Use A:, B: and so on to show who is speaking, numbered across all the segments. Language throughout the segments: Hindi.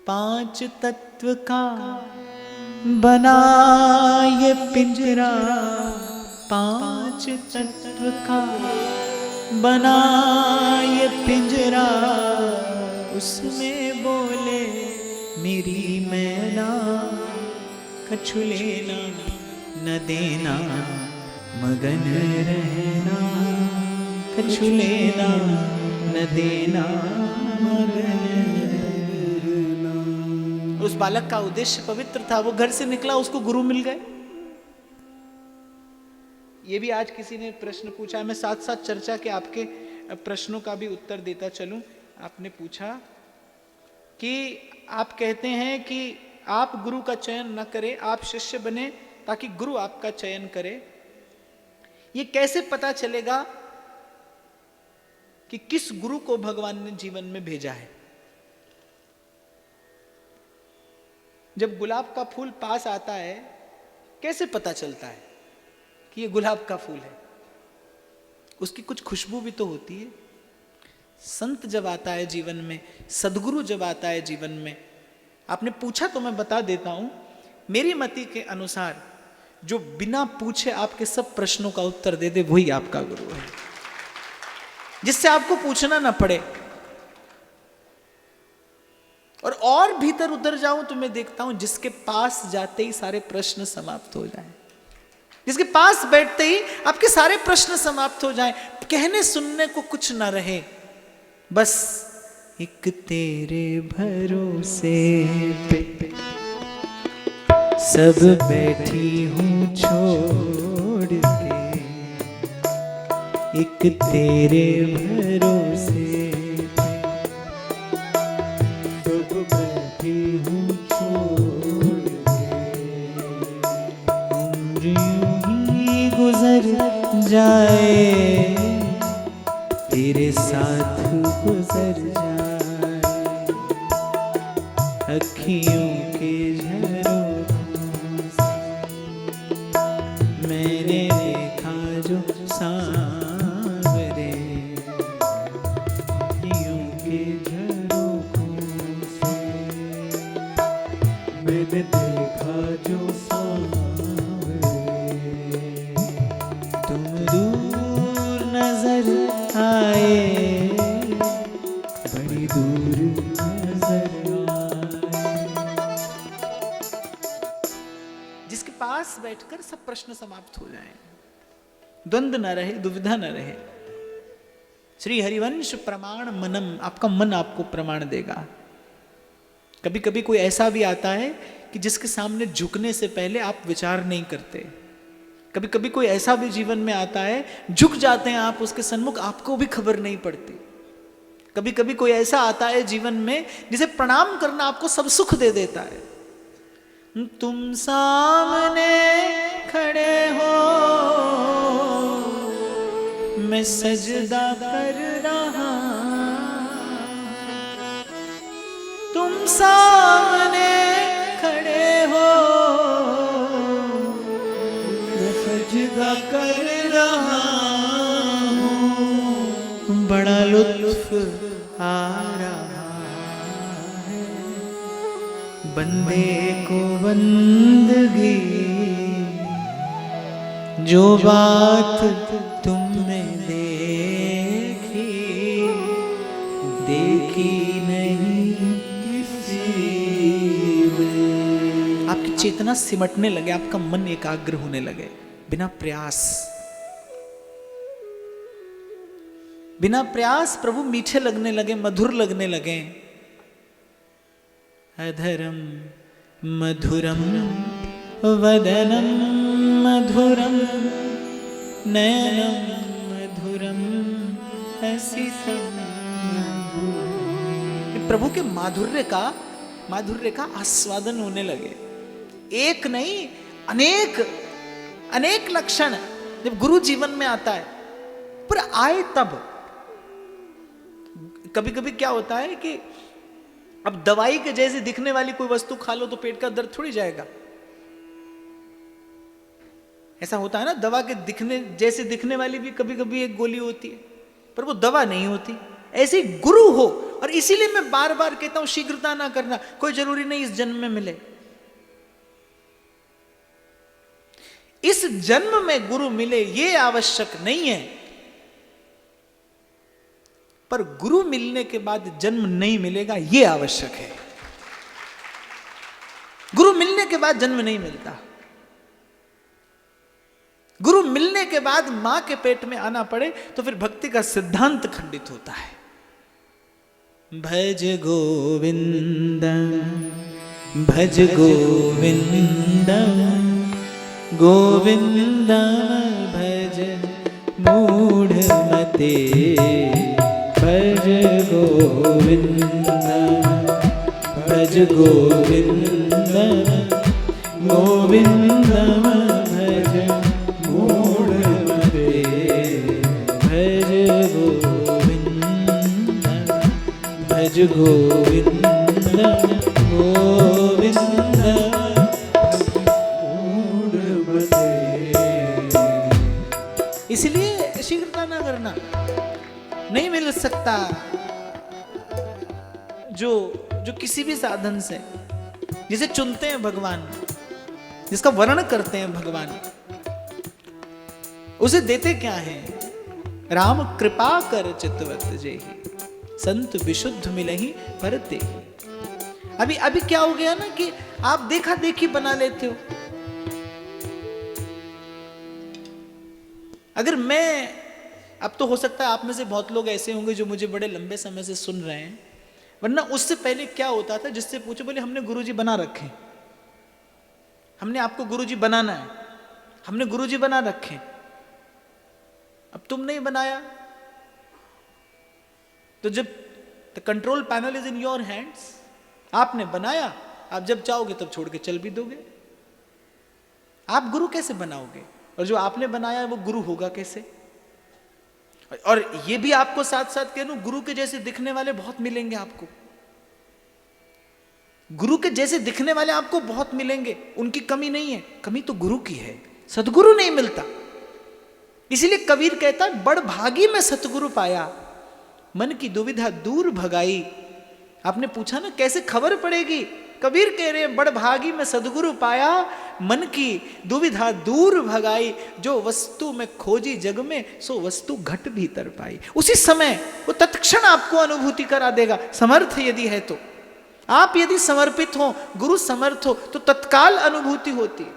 A: पांच तत्व का बना ये पिंजरा, पांच तत्व का बना ये पिंजरा, उसमें बोले मेरी मैना, कछु लेना न देना मगन रहना, कछु लेना न देना मगन रहना। उस बालक का उद्देश्य पवित्र था, वो घर से निकला, उसको गुरु मिल गए। ये भी आज किसी ने प्रश्न पूछा है, मैं साथ साथ चर्चा के आपके प्रश्नों का भी उत्तर देता चलूं। आपने पूछा कि आप कहते हैं कि आप गुरु का चयन न करें, आप शिष्य बने ताकि गुरु आपका चयन करे। ये कैसे पता चलेगा कि किस गुरु को भगवान ने जीवन में भेजा है? जब गुलाब का फूल पास आता है, कैसे पता चलता है कि ये गुलाब का फूल है? उसकी कुछ खुशबू भी तो होती है। संत जब आता है जीवन में, सदगुरु जब आता है जीवन में, आपने पूछा तो मैं बता देता हूं, मेरी मति के अनुसार जो बिना पूछे आपके सब प्रश्नों का उत्तर दे दे, वही आपका गुरु है, जिससे आपको पूछना ना पड़े। और भीतर उतर जाऊं तो मैं देखता हूं जिसके पास जाते ही सारे प्रश्न समाप्त हो जाएं, जिसके पास बैठते ही आपके सारे प्रश्न समाप्त हो जाएं, कहने सुनने को कुछ ना रहे, बस एक तेरे भरोसे पे सब बैठी हूँ छोड़ के, एक तेरे भरोसे पे सब बैठी हूँ छोड़ के, उम्र यूं ही गुजर जाए, तेरे साथ गुजर जाए, अखियों के झरोखों से मैंने देखा जो सांवरे, अखियों के झरोखों से मैंने देखा जो सांवरे, तुम दूर नजर आए, बड़ी दूर नजर आए। जिसके पास बैठकर सब प्रश्न समाप्त हो जाएं, द्वंद्व न रहे, दुविधा न रहे। श्री हरिवंश प्रमाण मनम, आपका मन आपको प्रमाण देगा। कभी कभी कोई ऐसा भी आता है कि जिसके सामने झुकने से पहले आप विचार नहीं करते। कभी कभी कोई ऐसा भी जीवन में आता है, झुक जाते हैं आप उसके सन्मुख, आपको भी खबर नहीं पड़ती। कभी कभी कोई ऐसा आता है जीवन में जिसे प्रणाम करना आपको सब सुख दे देता है। तुम सामने खड़े हो, मैं सजदा कर रहा, तुम सामने खड़े हो, सजदा कर रहा हूँ, बड़ा लुत्फ आ रहा है, बंदे को बंदगी, जो बात तुमने देखी, देखी नहीं किसी में। आपकी चेतना सिमटने लगे, आपका मन एकाग्र होने लगे, बिना प्रयास। बिना प्रयास प्रभु मीठे लगने लगे, मधुर लगने लगे। अधरम मधुरम वदनम मधुरम नयनम मधुरम हसितम। प्रभु के माधुर्य का आस्वादन होने लगे। एक नहीं, अनेक लक्षण जब गुरु जीवन में आता है, पर आए तब। कभी कभी क्या होता है कि अब दवाई के जैसे दिखने वाली कोई वस्तु खा लो तो पेट का दर्द थोड़ी जाएगा। ऐसा होता है ना, दवा के दिखने वाली भी कभी कभी एक गोली होती है, पर वो दवा नहीं होती। ऐसे गुरु हो और इसीलिए मैं बार बार कहता हूं शीघ्रता ना करना, कोई जरूरी नहीं इस जन्म में मिले। इस जन्म में गुरु मिले ये आवश्यक नहीं है, पर गुरु मिलने के बाद जन्म नहीं मिलेगा ये आवश्यक है। गुरु मिलने के बाद जन्म नहीं मिलता। गुरु मिलने के बाद मां के पेट में आना पड़े तो फिर भक्ति का सिद्धांत खंडित होता है। भज गोविंद भज गोविंद गोविंद भज मूढ़मते भज गोविंद भज गोविंद गोविंद भज मूढ़मते भज गोविंद भज गोविंद गोविंद मूढ़मते। इसलिए शीघ्रता ना करना, नहीं मिल सकता जो किसी भी साधन से, जिसे चुनते हैं भगवान, जिसका वर्णन करते हैं भगवान, उसे देते क्या है? राम कृपा कर चितवत जेहि संत विशुद्ध मिलहि परते। अभी क्या हो गया ना कि आप देखा देखी बना लेते हो। अगर मैं, अब तो हो सकता है आप में से बहुत लोग ऐसे होंगे जो मुझे बड़े लंबे समय से सुन रहे हैं, वरना उससे पहले क्या होता था, जिससे पूछो बोले हमने गुरुजी बना रखे, हमने आपको गुरुजी बनाना है, हमने गुरुजी बना रखे, अब तुम नहीं बनाया तो जब the control panel is in your hands, आपने बनाया, आप जब चाहोगे तब छोड़ के चल भी दोगे। आप गुरु कैसे बनाओगे? और जो आपने बनाया है वो गुरु होगा कैसे? और ये भी आपको साथ साथ कह दूं, गुरु के जैसे दिखने वाले बहुत मिलेंगे आपको, गुरु के जैसे दिखने वाले आपको बहुत मिलेंगे, उनकी कमी नहीं है, कमी तो गुरु की है, सतगुरु नहीं मिलता। इसीलिए कबीर कहता है बड़ भागी में सतगुरु पाया, मन की दुविधा दूर भगाई। आपने पूछा ना कैसे खबर पड़ेगी, कबीर कह रहे हैं बड़ भागी में सदगुरु पाया, मन की दुविधा दूर भगाई, जो वस्तु में खोजी जग में सो वस्तु घट भीतर पाई। उसी समय वो तत्क्षण आपको अनुभूति करा देगा, समर्थ यदि है तो। आप यदि समर्पित हो, गुरु समर्थ हो, तो तत्काल अनुभूति होती है।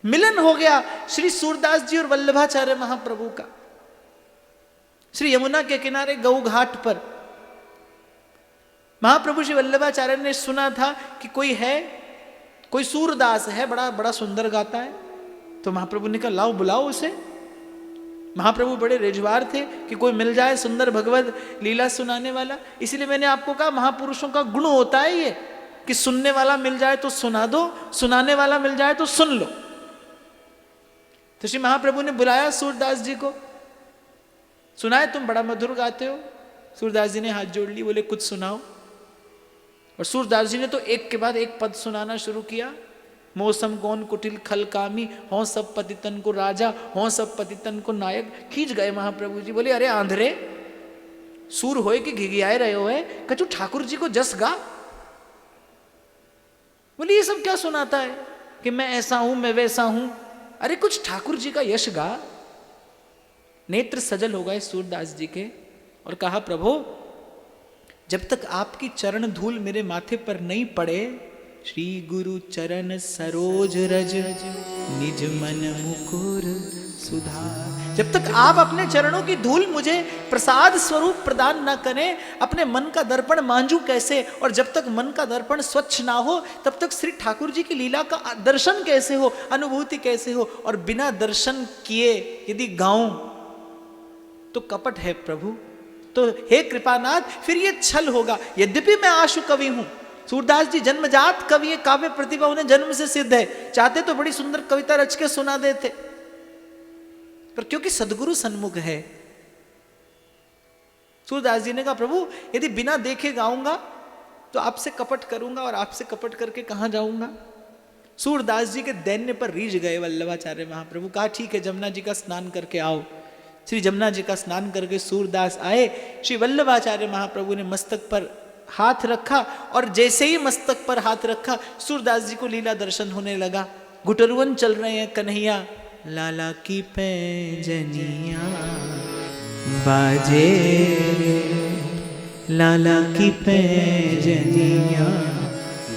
A: मिलन हो गया श्री सूरदास जी और वल्लभाचार्य महाप्रभु का, श्री यमुना के किनारे गऊ घाट पर। महाप्रभु श्री वल्लभाचार्य ने सुना था कि कोई है, कोई सूरदास है, बड़ा बड़ा सुंदर गाता है, तो महाप्रभु ने कहा लाओ बुलाओ उसे। महाप्रभु बड़े रिजवार थे कि कोई मिल जाए सुंदर भगवत लीला सुनाने वाला। इसलिए मैंने आपको कहा महापुरुषों का गुण होता है ये कि सुनने वाला मिल जाए तो सुना दो, सुनाने वाला मिल जाए तो सुन लो। तो श्री महाप्रभु ने बुलाया सूरदास जी को, सुनाए तुम बड़ा मधुर गाते हो। सूरदास जी ने हाथ जोड़ ली, बोले कुछ सुनाओ। और सूरदास जी ने तो एक के बाद एक पद सुनाना शुरू किया। मौसम कौन कुटिल खल कामी, हों सब पतितन को राजा, हों सब पतितन को नायक। खींच गए महाप्रभु जी, बोले अरे आंधरे सूर होए कि घिघियाए रहे हो है, कचू ठाकुर जी को जस गा। बोले ये सब क्या सुनाता है कि मैं ऐसा हूं मैं वैसा हूं, अरे कुछ ठाकुर जी का यश गा। नेत्र सजल हो गए सूरदास जी के और कहा प्रभु जब तक आपकी चरण धूल मेरे माथे पर नहीं पड़े, श्री गुरु चरण सरोज रज निज मन मुकुर सुधार, जब तक आप अपने चरणों की धूल मुझे प्रसाद स्वरूप प्रदान ना करें, अपने मन का दर्पण मांझू कैसे। और जब तक मन का दर्पण स्वच्छ ना हो तब तक श्री ठाकुर जी की लीला का दर्शन कैसे हो, अनुभूति कैसे हो। और बिना दर्शन किए यदि गाऊं तो कपट है प्रभु, तो हे कृपानाथ फिर ये छल होगा। यद्यपि मैं आशु कवि हूं, सूरदास जी जन्मजात कवि है, काव्य प्रतिभा उन्हें जन्म से सिद्ध है, चाहते तो बड़ी सुंदर कविता रच के सुना देते, पर क्योंकि सदगुरु सन्मुख है। सूरदास जी ने कहा प्रभु यदि बिना देखे गाऊंगा तो आपसे कपट करूंगा, और आपसे कपट करके कहां जाऊंगा। सूरदास जी के दैन्य पर रीझ गए वल्लभाचार्य महाप्रभु। कहा ठीक है जमुना जी का स्नान करके आओ, श्री जमुना जी का स्नान करके सूरदास आए, श्री वल्लभाचार्य महाप्रभु ने मस्तक पर हाथ रखा और जैसे ही मस्तक पर हाथ रखा सूरदास जी को लीला दर्शन होने लगा। गुटरवन चल रहे हैं, कन्हैया लाला की पैजनिया बाजे रे, लाला की पैजनिया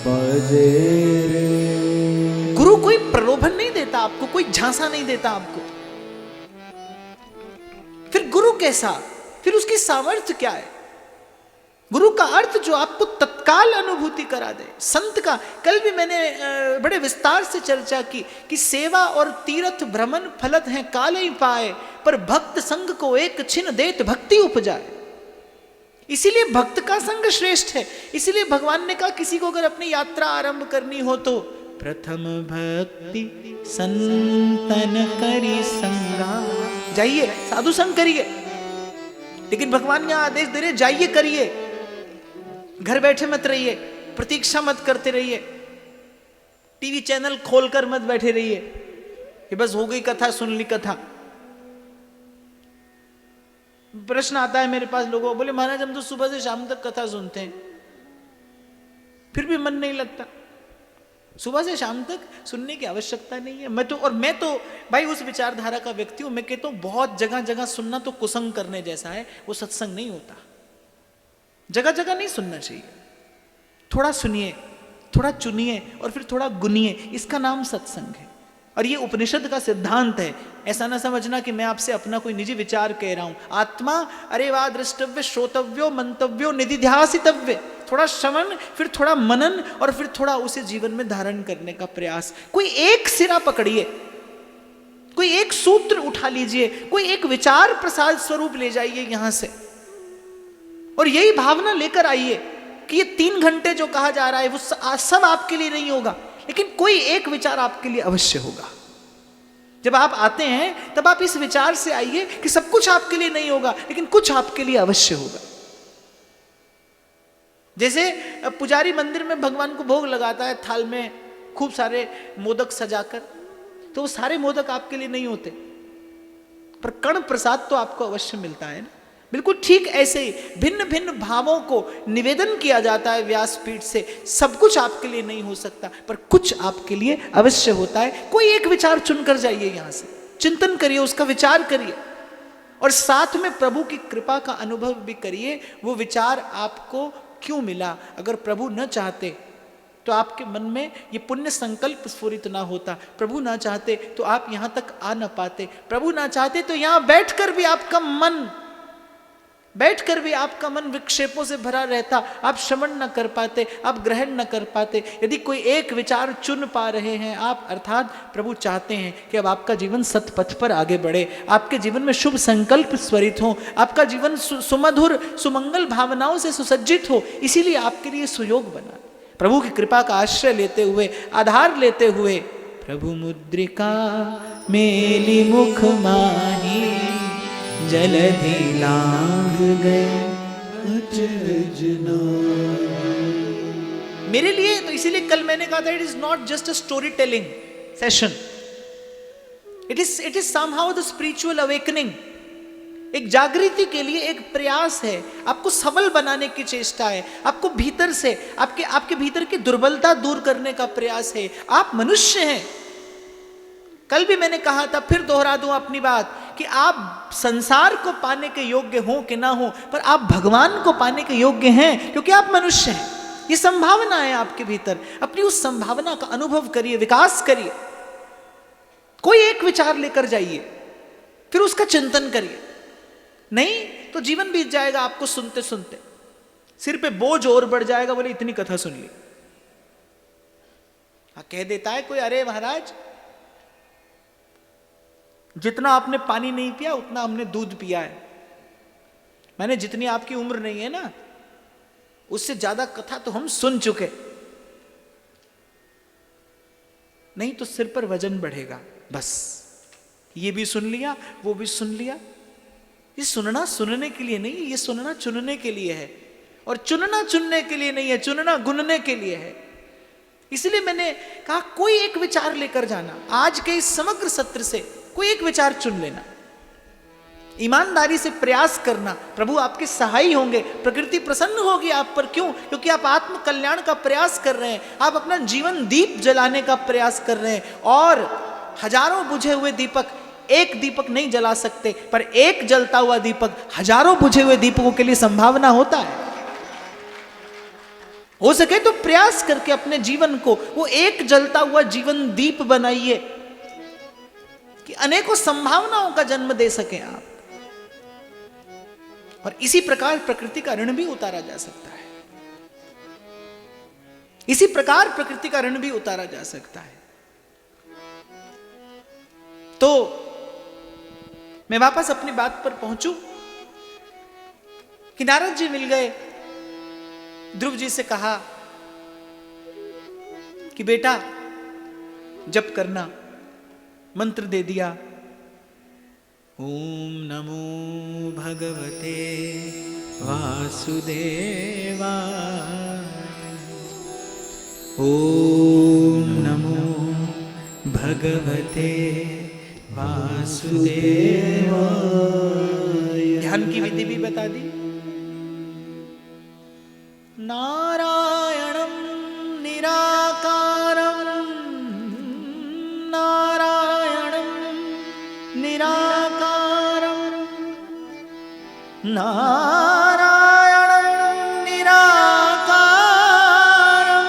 A: बाजे रे। गुरु कोई प्रलोभन नहीं देता आपको, कोई झांसा नहीं देता आपको। फिर गुरु कैसा, फिर उसकी सामर्थ्य क्या है? गुरु का अर्थ जो आपको तत्काल अनुभूति करा दे। संत का कल भी मैंने बड़े विस्तार से चर्चा की कि सेवा और तीर्थ भ्रमण फलत हैं काल ही पाए, पर भक्त संग को एक छिन देत भक्ति उपजाए। इसीलिए भक्त का संग श्रेष्ठ है। इसीलिए भगवान ने कहा किसी को अगर अपनी यात्रा आरंभ करनी हो तो प्रथम भक्ति संतन करी संगा, जाइए साधु संग करिए। लेकिन भगवान यहां आदेश दे रहे जाइए करिए, घर बैठे मत रहिए, प्रतीक्षा मत करते रहिए, टीवी चैनल खोलकर मत बैठे रहिए कि बस हो गई कथा, सुन ली कथा। प्रश्न आता है मेरे पास, लोगों बोले महाराज हम तो सुबह से शाम तक कथा सुनते हैं फिर भी मन नहीं लगता। सुबह से शाम तक सुनने की आवश्यकता नहीं है। मैं तो भाई उस विचारधारा का व्यक्ति हूं। मैं कहता हूं बहुत जगह जगह सुनना तो कुसंग करने जैसा है, वो सत्संग नहीं होता। जगह जगह नहीं सुनना चाहिए, थोड़ा सुनिए, थोड़ा चुनिए और फिर थोड़ा गुनिए, इसका नाम सत्संग है। और ये उपनिषद का सिद्धांत है। ऐसा ना समझना कि मैं आपसे अपना कोई निजी विचार कह रहा हूं। आत्मा अरे वा दृष्टव्य श्रोतव्यो मंतव्यो निधिध्यासितव्य। थोड़ा श्रवण, फिर थोड़ा मनन और फिर थोड़ा उसे जीवन में धारण करने का प्रयास। कोई एक सिरा पकड़िए, कोई एक सूत्र उठा लीजिए, कोई एक विचार प्रसाद स्वरूप ले जाइए यहां से और यही भावना लेकर आइए कि ये 3 घंटे जो कहा जा रहा है वो सब आपके लिए नहीं होगा, लेकिन कोई एक विचार आपके लिए अवश्य होगा। जब आप आते हैं तब आप इस विचार से आइए कि सब कुछ आपके लिए नहीं होगा, लेकिन कुछ आपके लिए अवश्य होगा। जैसे पुजारी मंदिर में भगवान को भोग लगाता है थाल में खूब सारे मोदक सजाकर, तो वो सारे मोदक आपके लिए नहीं होते, पर कण प्रसाद तो आपको अवश्य मिलता है ना। बिल्कुल ठीक ऐसे ही भिन्न भिन्न भावों को निवेदन किया जाता है व्यासपीठ से। सब कुछ आपके लिए नहीं हो सकता, पर कुछ आपके लिए अवश्य होता है। कोई एक विचार चुनकर जाइए यहां से, चिंतन करिए, उसका विचार करिए और साथ में प्रभु की कृपा का अनुभव भी करिए। वो विचार आपको क्यों मिला? अगर प्रभु न चाहते तो आपके मन में ये पुण्य संकल्प स्फुरित ना होता, प्रभु ना चाहते तो आप यहां तक आ ना पाते, प्रभु ना चाहते तो यहां बैठकर भी आपका मन विक्षेपों से भरा रहता, आप श्रवण न कर पाते, आप ग्रहण न कर पाते। यदि कोई एक विचार चुन पा रहे हैं आप, अर्थात प्रभु चाहते हैं कि अब आपका जीवन सतपथ पर आगे बढ़े, आपके जीवन में शुभ संकल्प स्वरित हो, आपका जीवन सुमधुर सुमंगल भावनाओं से सुसज्जित हो, इसीलिए आपके लिए सुयोग बना। प्रभु की कृपा का आश्रय लेते हुए, आधार लेते हुए, प्रभु मुद्रिका मेली मुख माही जलधि लांघ गए अचरज नाहि। मेरे लिए तो इसीलिए कल मैंने कहा था it is not just a story telling session, it is somehow the spiritual awakening. एक जागृति के लिए एक प्रयास है, आपको सबल बनाने की चेष्टा है, आपको भीतर से आपके भीतर की दुर्बलता दूर करने का प्रयास है। आप मनुष्य हैं। कल भी मैंने कहा था, फिर दोहरा दूं अपनी बात कि आप संसार को पाने के योग्य हो कि ना हो, पर आप भगवान को पाने के योग्य हैं क्योंकि आप मनुष्य हैं। ये संभावना है आपके भीतर, अपनी उस संभावना का अनुभव करिए, विकास करिए। कोई एक विचार लेकर जाइए, फिर उसका चिंतन करिए। नहीं तो जीवन बीत जाएगा आपको सुनते सुनते, सिर पे बोझ और बढ़ जाएगा, बोले इतनी कथा सुन ली। कह देता है कोई, अरे महाराज जितना आपने पानी नहीं पिया उतना हमने दूध पिया है। मैंने जितनी आपकी उम्र नहीं है ना, उससे ज्यादा कथा तो हम सुन चुके। नहीं तो सिर पर वजन बढ़ेगा। बस ये भी सुन लिया, वो भी सुन लिया। ये सुनना सुनने के लिए नहीं, ये सुनना चुनने के लिए है। और चुनना चुनने के लिए नहीं है, चुनना गुनने के लिए है। इसलिए मैंने कहा कोई एक विचार लेकर जाना। आज के इस समग्र सत्र से कोई एक विचार चुन लेना, ईमानदारी से प्रयास करना, प्रभु आपके सहाय होंगे, प्रकृति प्रसन्न होगी आप पर। क्यों? क्योंकि आप आत्म कल्याण का प्रयास कर रहे हैं, आप अपना जीवन दीप जलाने का प्रयास कर रहे हैं। और हजारों बुझे हुए दीपक एक दीपक नहीं जला सकते, पर एक जलता हुआ दीपक हजारों बुझे हुए दीपकों के लिए संभावना होता है। हो सके तो प्रयास करके अपने जीवन को वो एक जलता हुआ जीवन दीप बनाइए कि अनेकों संभावनाओं का जन्म दे सके आप। और इसी प्रकार प्रकृति का ऋण भी उतारा जा सकता है, इसी प्रकार प्रकृति का ऋण भी उतारा जा सकता है। तो मैं वापस अपनी बात पर पहुंचूं कि नारद जी मिल गए, ध्रुव जी से कहा कि बेटा जप करना, मंत्र दे दिया, ओम नमो भगवते वासुदेवाय, ओम नमो भगवते वासुदेवाय। ध्यान की विधि भी बता दी। नारायणं निराकारं, नारायणं निराकारं, नारायणं निराकारं,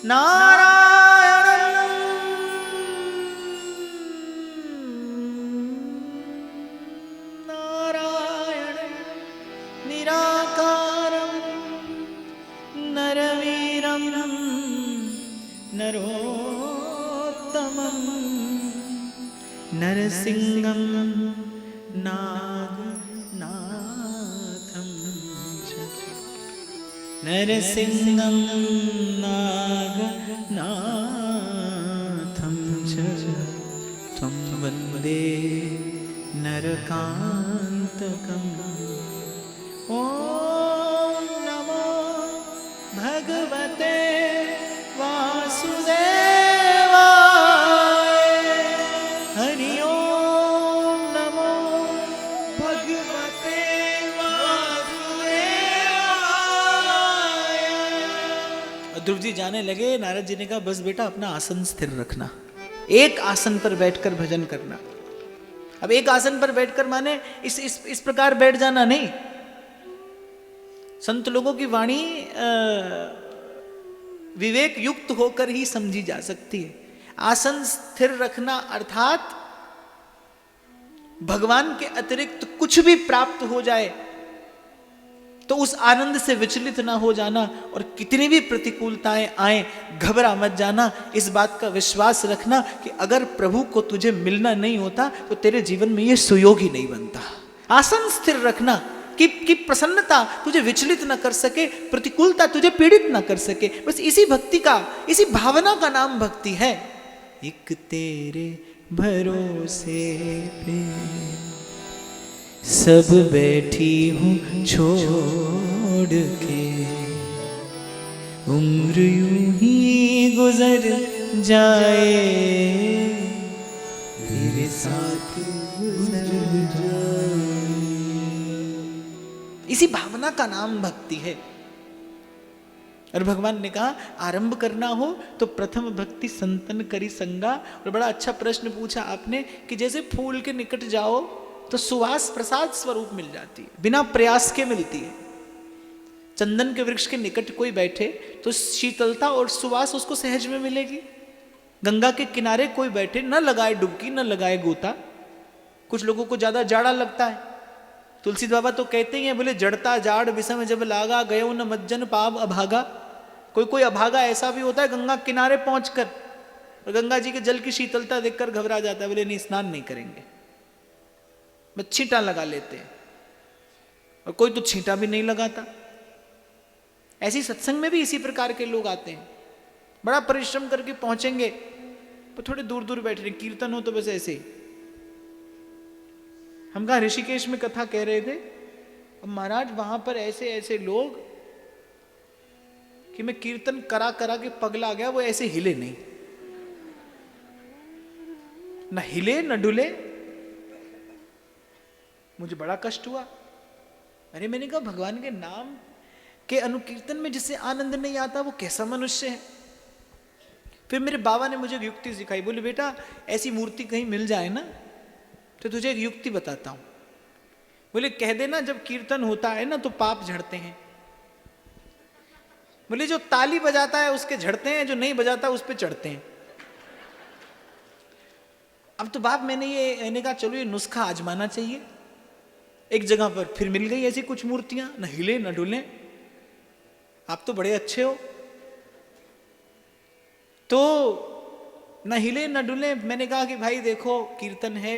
A: नारायणं निराकारं, नरवीरं नरोत्तमं, नरसिंहं नागनाथं च, नरसिंहं नागनाथं च, त्वं वन्दे नरकान्तकम्। ओम नमो भगवते वासुदेवाय, हरि ओम नमो भगवते वासुदेवाय। ध्रुव जी जाने लगे, नारद जी ने कहा बस बेटा अपना आसन स्थिर रखना, एक आसन पर बैठकर भजन करना। अब एक आसन पर बैठकर माने इस प्रकार बैठ जाना नहीं। संत लोगों की वाणी विवेक युक्त होकर ही समझी जा सकती है। आसन स्थिर रखना अर्थात भगवान के अतिरिक्त कुछ भी प्राप्त हो जाए तो उस आनंद से विचलित ना हो जाना, और कितनी भी प्रतिकूलताएं आए घबरा मत जाना। इस बात का विश्वास रखना कि अगर प्रभु को तुझे मिलना नहीं होता तो तेरे जीवन में ये सुयोग ही नहीं बनता। आसन स्थिर रखना कि प्रसन्नता तुझे विचलित ना कर सके, प्रतिकूलता तुझे पीड़ित ना कर सके। बस इसी भक्ति का, इसी भावना का नाम भक्ति है। एक तेरे भरोसे पे सब बैठी हूँ छोड़ के, उम्र यूं ही गुजर जाए, तेरे साथ गुजर जाए। इसी भावना का नाम भक्ति है। और भगवान ने कहा आरंभ करना हो तो प्रथम भक्ति संतन करी संगा। और बड़ा अच्छा प्रश्न पूछा आपने कि जैसे फूल के निकट जाओ तो सुवास प्रसाद स्वरूप मिल जाती है, बिना प्रयास के मिलती है। चंदन के वृक्ष के निकट कोई बैठे तो शीतलता और सुवास उसको सहज में मिलेगी। गंगा के किनारे कोई बैठे, न लगाए डुबकी न लगाए गोता। कुछ लोगों को ज्यादा जाड़ा लगता है, तुलसी बाबा तो कहते ही हैं, बोले जड़ता जाड़ विषम जब लागा, गयो न मज्जन पाप अभागा। कोई अभागा ऐसा भी होता है गंगा किनारे पहुंचकर और गंगा जी के जल की शीतलता देखकर घबरा जाता है, बोले नहीं स्नान नहीं करेंगे, बस छींटा लगा लेते हैं। और कोई तो छींटा भी नहीं लगाता। ऐसी सत्संग में भी इसी प्रकार के लोग आते हैं, बड़ा परिश्रम करके पहुंचेंगे पर थोड़े दूर दूर बैठ रहे, कीर्तन हो तो बस ऐसे ही। हम कहा ऋषिकेश में कथा कह रहे थे, अब महाराज वहां पर ऐसे ऐसे लोग कि मैं कीर्तन करा करा के पगला गया, वो ऐसे हिले नहीं, न हिले न डुले। मुझे बड़ा कष्ट हुआ। अरे मैंने कहा भगवान के नाम के अनुकीर्तन में जिसे आनंद नहीं आता वो कैसा मनुष्य है। फिर मेरे बाबा ने मुझे एक युक्ति सिखाई, बोले बेटा ऐसी मूर्ति कहीं मिल जाए ना तो तुझे एक युक्ति बताता हूं। बोले कह देना जब कीर्तन होता है ना तो पाप झड़ते हैं। बोले जो ताली बजाता है उसके झड़ते हैं, जो नहीं बजाता उस पे चढ़ते हैं। अब तो बाप मैंने कहा चलो ये नुस्खा आजमाना चाहिए। एक जगह पर फिर मिल गई ऐसी कुछ मूर्तियां, न हिले न डुले। आप तो बड़े अच्छे हो, तो न हिले न डुले। मैंने कहा कि भाई देखो कीर्तन है,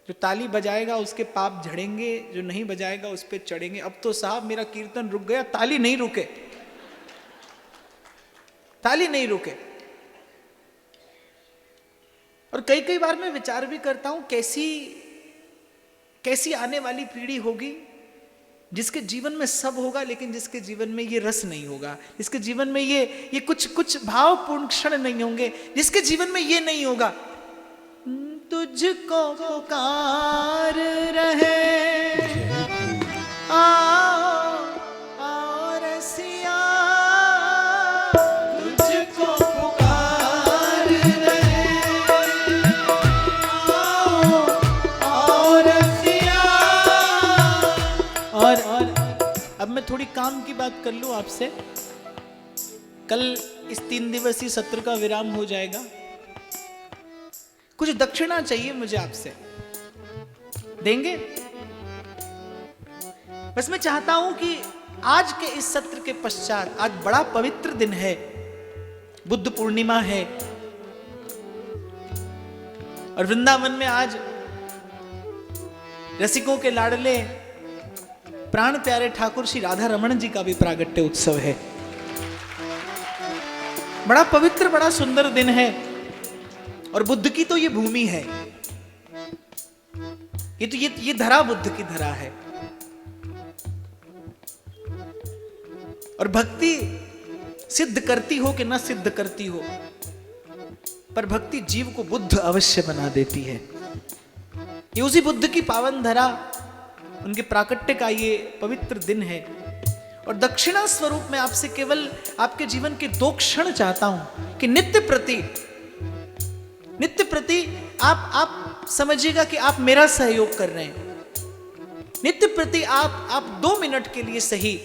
A: जो ताली बजाएगा उसके पाप झड़ेंगे, जो नहीं बजाएगा उस पे चढ़ेंगे। अब तो साहब मेरा कीर्तन रुक गया, ताली नहीं रुके, ताली नहीं रुके। और कई कई बार मैं विचार भी करता हूं कैसी आने वाली पीढ़ी होगी जिसके जीवन में सब होगा लेकिन जिसके जीवन में ये रस नहीं होगा, जिसके जीवन में ये कुछ भावपूर्ण क्षण नहीं होंगे, जिसके जीवन में ये नहीं होगा। तुझको पुकार रहे आओ रसिया, तुझको पुकार रहे आओ रसिया। और अब मैं थोड़ी काम की बात कर लूं आपसे। कल इस 3 दिवसीय सत्र का विराम हो जाएगा। कुछ दक्षिणा चाहिए मुझे आपसे, देंगे? बस मैं चाहता हूं कि आज के इस सत्र के पश्चात, आज बड़ा पवित्र दिन है, बुद्ध पूर्णिमा है, और वृंदावन में आज रसिकों के लाडले प्राण प्यारे ठाकुर श्री राधा रमण जी का भी प्रागट्य उत्सव है। बड़ा पवित्र, बड़ा सुंदर दिन है। और बुद्ध की तो ये भूमि है, ये धरा बुद्ध की धरा है। और भक्ति सिद्ध करती हो कि न सिद्ध करती हो, पर भक्ति जीव को बुद्ध अवश्य बना देती है। ये उसी बुद्ध की पावन धरा, उनके प्राकट्य का ये पवित्र दिन है। और दक्षिणा स्वरूप में आपसे केवल आपके जीवन के 2 क्षण चाहता हूं कि नित्य प्रति आप समझिएगा कि आप मेरा सहयोग कर रहे हैं। नित्य प्रति आप 2 मिनट के लिए सही,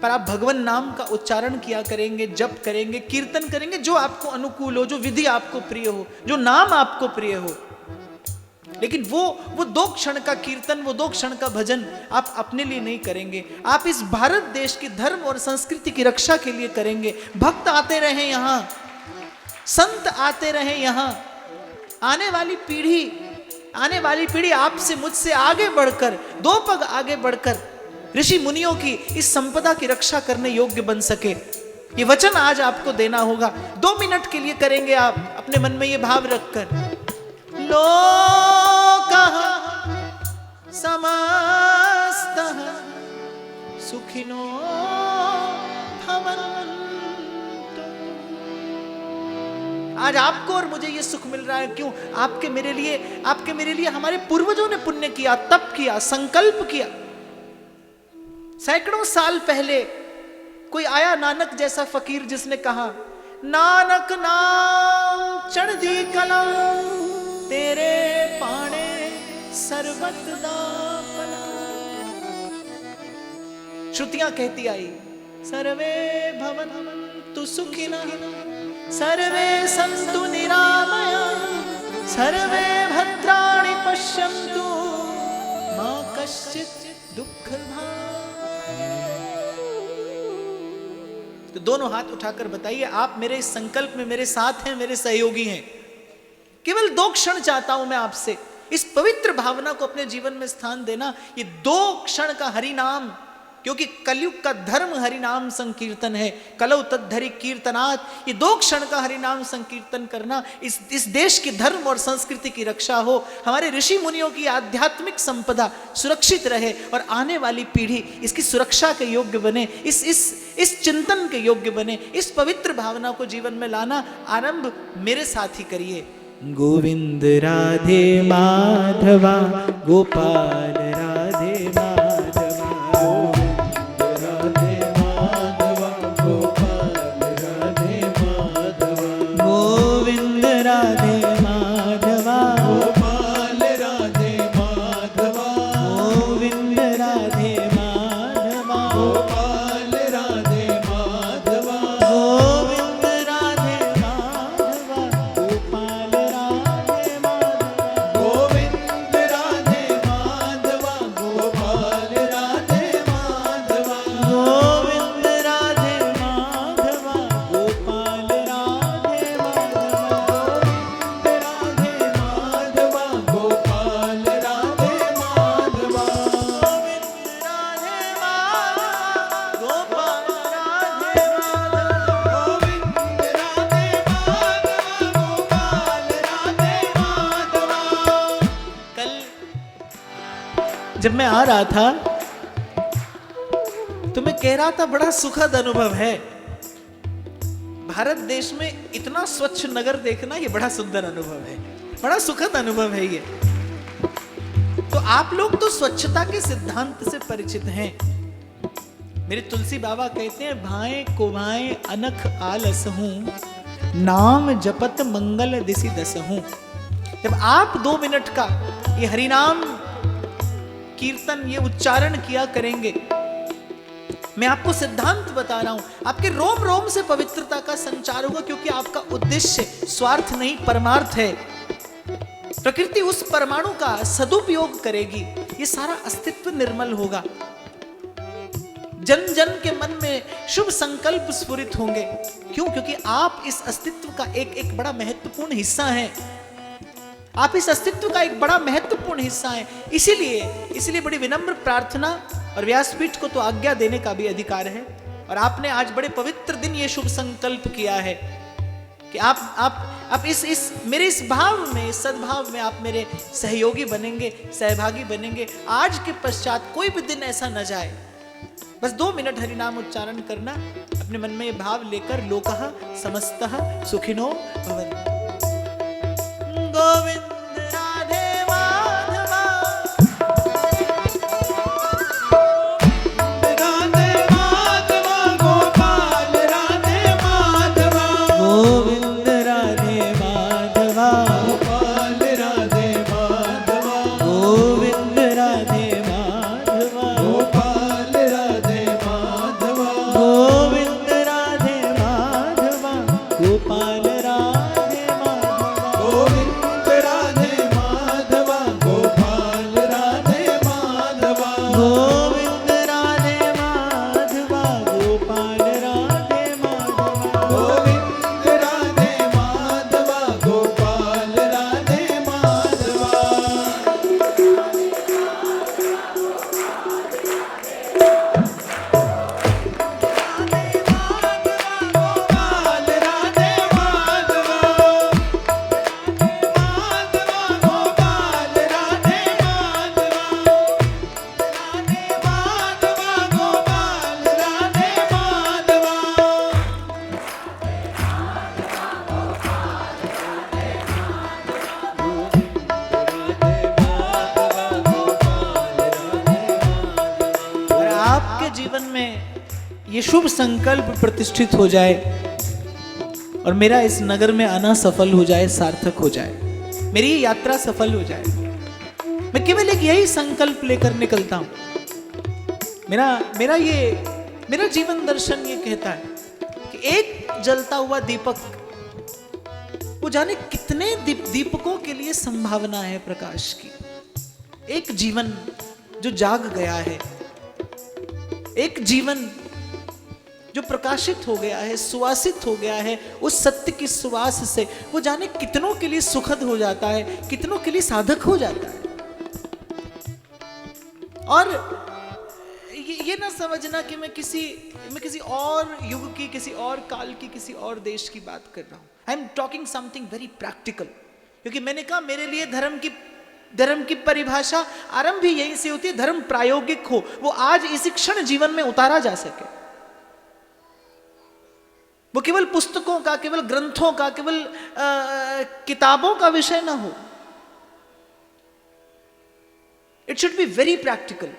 A: पर आप भगवान नाम का उच्चारण किया करेंगे, जप करेंगे, कीर्तन करेंगे, जो आपको अनुकूल हो, जो विधि आपको प्रिय हो, जो नाम आपको प्रिय हो। लेकिन वो 2 क्षण का कीर्तन, वो 2 क्षण का भजन आप अपने लिए नहीं करेंगे, आप इस भारत देश की धर्म और संस्कृति की रक्षा के लिए करेंगे। भक्त आते रहे यहां, संत आते रहे यहां। आने वाली पीढ़ी आपसे मुझसे आगे बढ़कर, 2 पग आगे बढ़कर ऋषि मुनियों की इस संपदा की रक्षा करने योग्य बन सके। ये वचन आज आपको देना होगा। 2 मिनट के लिए करेंगे आप अपने मन में ये भाव रखकर। लोकः समस्तः सुखिनो भवन्तु। आज आपको और मुझे ये सुख मिल रहा है, क्यों? आपके मेरे लिए हमारे पूर्वजों ने पुण्य किया, तप किया, संकल्प किया। सैकड़ों साल पहले कोई आया नानक जैसा फकीर, जिसने कहा नानक नाम चढ़दी कलम, तेरे पाणे सर्वत दा भला। श्रुतियां कहती आई सर्वे भवन्तु सुखिनः, सर्वे सन्तु निरामयाः, सर्वे भद्राणि पश्यन्तु मा कश्चित् दुःखभाग्। तो दोनों हाथ उठाकर बताइए, आप मेरे इस संकल्प में मेरे साथ हैं, मेरे सहयोगी हैं। केवल 2 क्षण चाहता हूं मैं आपसे, इस पवित्र भावना को अपने जीवन में स्थान देना। ये 2 क्षण का हरि नाम, क्योंकि कलयुग का धर्म हरि नाम संकीर्तन है। कलौ तद्धरि कीर्तनात्। ये 2 क्षण का हरि नाम संकीर्तन करना, इस देश की धर्म और संस्कृति की रक्षा हो, हमारे ऋषि मुनियों की आध्यात्मिक संपदा सुरक्षित रहे और आने वाली पीढ़ी इसकी सुरक्षा के योग्य बने, इस चिंतन के योग्य बने। इस पवित्र भावना को जीवन में लाना आरंभ मेरे साथ ही करिए। गोविंद राधे माधवा गोपाल राधे माधवा,
B: गोविंद राधे माधवा गोपाल राधे माधवा,
A: गोविंद राधे माधवा
B: गोपाल राधे माधवा,
A: गोविंद राधे माधवा
B: गोपाल राधे माधवा,
A: गोविंद राधे माधवा गोपाल राधे माधवा,
B: गोविंद राधे माधवा गोपाल राधे माधवा,
A: गोविंद राधे माधवा गोपाल राधे माधवा,
B: राधे माधवा गोपाल राधे माधवा,
A: कल जब मैं आ रहा था तो मैं कह रहा था बड़ा सुखद अनुभव है। भारत देश में इतना स्वच्छ नगर देखना ये बड़ा सुंदर अनुभव है, बड़ा सुखद अनुभव है ये। तो आप लोग तो स्वच्छता के सिद्धांत से परिचित हैं। मेरे तुलसी बाबा कहते हैं, भाएं कुभाएं अनख आलसहूं, नाम जपत मंगल दिसि दसहूं। जब आप 2 मिनट का ये हरिनाम कीर्तन ये उच्चारण किया करेंगे, मैं आपको सिद्धांत बता रहा हूं, आपके रोम रोम से पवित्रता का संचार होगा, क्योंकि आपका उद्देश्य स्वार्थ नहीं परमार्थ है। प्रकृति उस परमाणु का सदुपयोग करेगी, ये सारा अस्तित्व निर्मल होगा। जन जन के मन में शुभ संकल्प स्फुरित होंगे। क्यों? क्योंकि आप इस अस्तित्व का एक बड़ा महत्वपूर्ण हिस्सा हैं। आप इस अस्तित्व का एक बड़ा महत्वपूर्ण हिस्सा हैं। इसीलिए बड़ी विनम्र प्रार्थना, और व्यासपीठ को तो आज्ञा देने का भी अधिकार है। और आपने आज बड़े पवित्र दिन ये शुभ संकल्प किया है कि आप इस मेरे इस भाव में, इस सद्भाव में आप मेरे सहयोगी बनेंगे, सहभागी बनेंगे। आज के पश्चात कोई भी दिन ऐसा न जाए, बस 2 मिनट हरिनाम उच्चारण करना, अपने मन में ये भाव लेकर, लोकः समस्तः सुखिनो भवन्तु। गोविंद राधे माधवा,
B: राधे माधवा गोपाल राधे माधवा,
A: गोविंद राधे माधवा,
B: गोपाल राधे माधवा,
A: गोविंद राधे माधवा,
B: गोपाल राधे माधवा,
A: गोविंद राधे माधवा गोपाल राधे माधवा,
B: गोविंद राधे माधवा गोपाल राधे माधवा,
A: गोविंद राधे माधवा गोपाल राधे माधवा,
B: गोविंद राधे माधवा गोपाल राधे माधवा, गोपाल राधे माधवा, माधवा गोपाल राधे माधवा, माधवा गोपाल राधे माधवा,
A: और आपके जीवन में ये शुभ संकल्प प्रतिष्ठित हो जाए और मेरा इस नगर में आना सफल हो जाए, सार्थक हो जाए, मेरी ये यात्रा सफल हो जाए। मैं केवल एक यही संकल्प लेकर निकलता हूं। मेरा जीवन दर्शन ये कहता है कि एक जलता हुआ दीपक, वो जाने कितने दीपकों के लिए संभावना है प्रकाश की। एक जीवन जो जाग गया है, एक जीवन जो प्रकाशित हो गया है, सुवासित हो गया है उस सत्य की सुवास से, वो जाने कितनों के लिए सुखद हो जाता है, कितनों के लिए साधक हो जाता है। और ये ना समझना कि मैं किसी और युग की, किसी और काल की, किसी और देश की बात कर रहा हूं। I am talking something very practical, क्योंकि मैंने कहा मेरे लिए धर्म की परिभाषा आरंभ भी यहीं से होती है। धर्म प्रायोगिक हो, वो आज इसी क्षण जीवन में उतारा जा सके, वो केवल पुस्तकों का, केवल ग्रंथों का, केवल किताबों का विषय ना हो. It should be very practical.